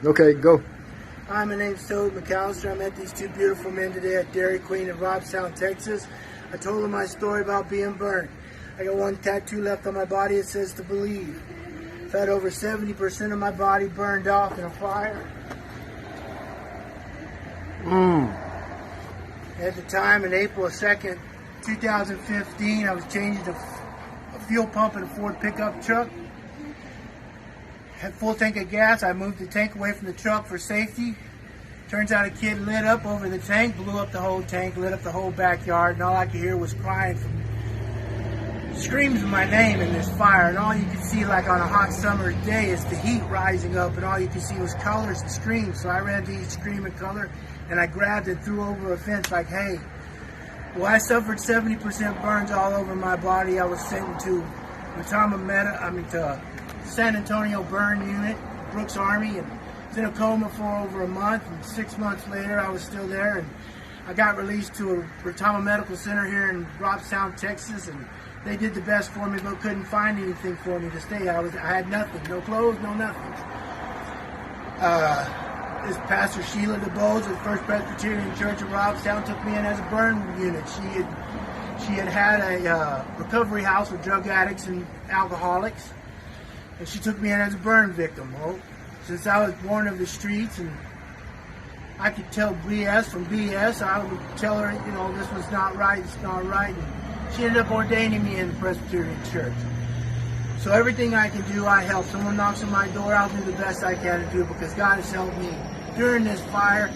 Okay, go. Hi, my name's Toad McAllister. I met these two beautiful men today at Dairy Queen in Robstown, Texas. I told them my story about being burned. I got one tattoo left on my body. It says to believe. I've had over 70% of my body burned off in a fire. At the time, in April 2nd, 2015, I was changing a fuel pump in a Ford pickup truck. Had full tank of gas. I moved the tank away from the truck for safety. Turns out a kid lit up over the tank, blew up the whole tank, lit up the whole backyard, and all I could hear was crying from screams of my name in this fire. And all you could see, like on a hot summer day, is the heat rising up, and all you could see was colors and screams. So I ran to each scream and color, and I grabbed and threw over a fence like, hey. Well, I suffered 70% burns all over my body. I was sent to to San Antonio Burn Unit, Brooks Army, and was in a coma for over a month. And 6 months later, I was still there, and I got released to a Retama Medical Center here in Robstown, Texas, and they did the best for me, but couldn't find anything for me to stay. I had nothing, no clothes, no nothing. This Pastor Sheila DeBose of the First Presbyterian Church of Robstown took me in as a burn unit. She had a recovery house for drug addicts and alcoholics. And she took me in as a burn victim. Well, since I was born of the streets and I could tell BS from BS, I would tell her, this was not right, it's not right. And she ended up ordaining me in the Presbyterian Church. So everything I can do, I help. Someone knocks on my door, I'll do the best I can to do because God has helped me. During this fire,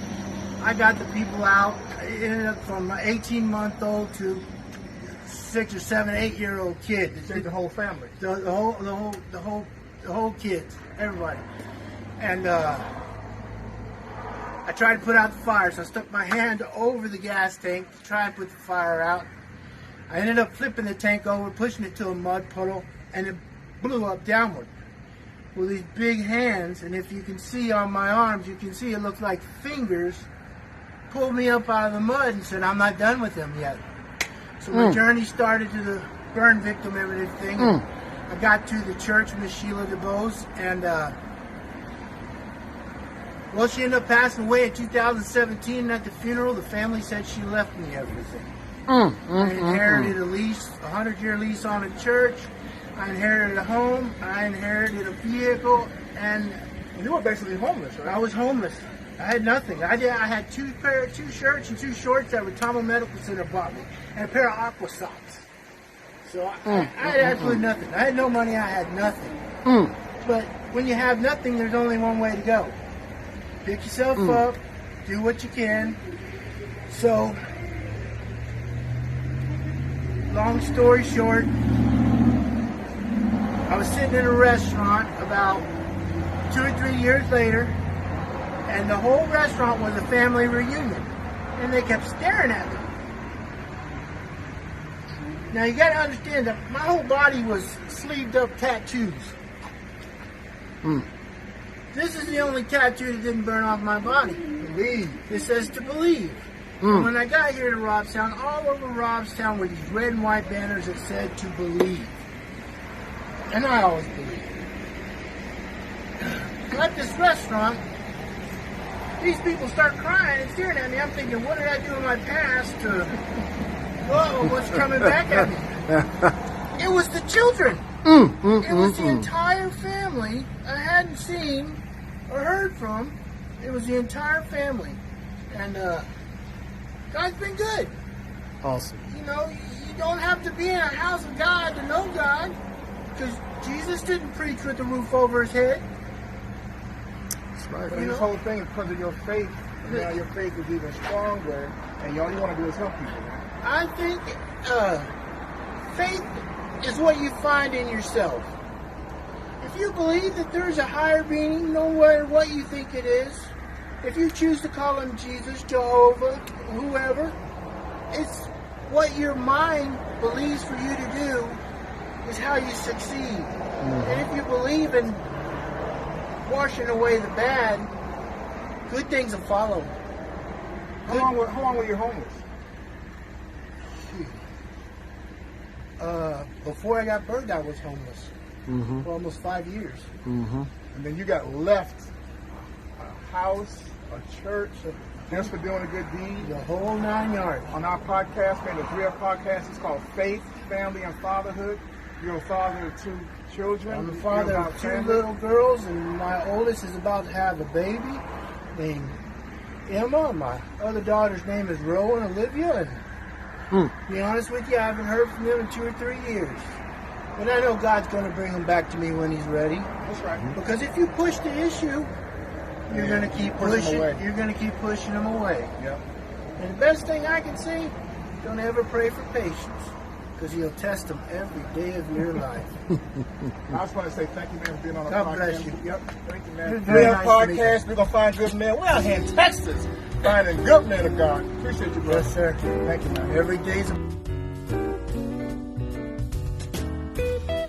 I got the people out. It ended up from an 18-month-old to 6 or 7, 8-year-old kid. You saved the whole family. The whole kids, everybody. And I tried to put out the fire, so I stuck my hand over the gas tank to try and put the fire out. I ended up flipping the tank over, pushing it to a mud puddle, and it blew up downward. With these big hands, and if you can see on my arms, you can see it looks like fingers, pulled me up out of the mud and said, I'm not done with them yet. So my journey started to the burn victim and everything. I got to the church, Miss Sheila DeBose, and she ended up passing away in 2017. And at the funeral, the family said she left me everything. I inherited a lease, a 100-year lease on a church. I inherited a home. I inherited a vehicle, and you were basically homeless, right? I was homeless. I had nothing. I had two shirts and 2 shorts that Retama Medical Center bought me, and a pair of aqua socks. So I had absolutely nothing. I had no money. I had nothing. But when you have nothing, there's only one way to go. Pick yourself up. Do what you can. So, long story short, I was sitting in a restaurant about 2 or 3 years later, and the whole restaurant was a family reunion, and they kept staring at me. Now you got to understand that my whole body was sleeved up tattoos. This is the only tattoo that didn't burn off my body. Believe. It says to believe. And when I got here to Robstown, all over Robstown were these red and white banners that said to believe. And I always believe. At this restaurant, these people start crying and staring at me. I'm thinking, what did I do in my past to... Whoa, what's coming back at me? It was the children. It was the entire family I hadn't seen or heard from. It was the entire family. And God's been good. Awesome. You don't have to be in a house of God to know God. Because Jesus didn't preach with the roof over his head. That's right. But this whole thing is because of your faith. And now your faith is even stronger. And all you want to do is help people. I think faith is what you find in yourself. If you believe that there's a higher being, no matter what you think it is, if you choose to call him Jesus, Jehovah, whoever, it's what your mind believes for you to do is how you succeed. And if you believe in washing away the bad, good things will follow. How long were you homeless? Before I got burned, I was homeless for almost 5 years. And then you got left house, a church, just for doing a good deed. The whole 9 yards. On our podcast, man, the 3F podcast is called Faith, Family, and Fatherhood. You're a father of 2 children. I'm the You're father about of 2 family. little girls, and my oldest is about to have a baby named Emma. My other daughter's name is Rowan Olivia. And to be honest with you, I haven't heard from them in 2 or 3 years. But I know God's going to bring them back to me when He's ready. That's right. Because if you push the issue, you're going to keep Push 'em pushing. away. You're going to keep pushing them away. Yep. And the best thing I can say, don't ever pray for patience, because He'll test them every day of your life. I just want to say thank you, man, for being on the God podcast. bless you. Yep. Thank you, man. It's very 3F nice to meet you. podcast. We're going to find good men. We're out here in Texas finding good men of God. Appreciate you, bro. Yes, sir. Thank you, man. Every day's a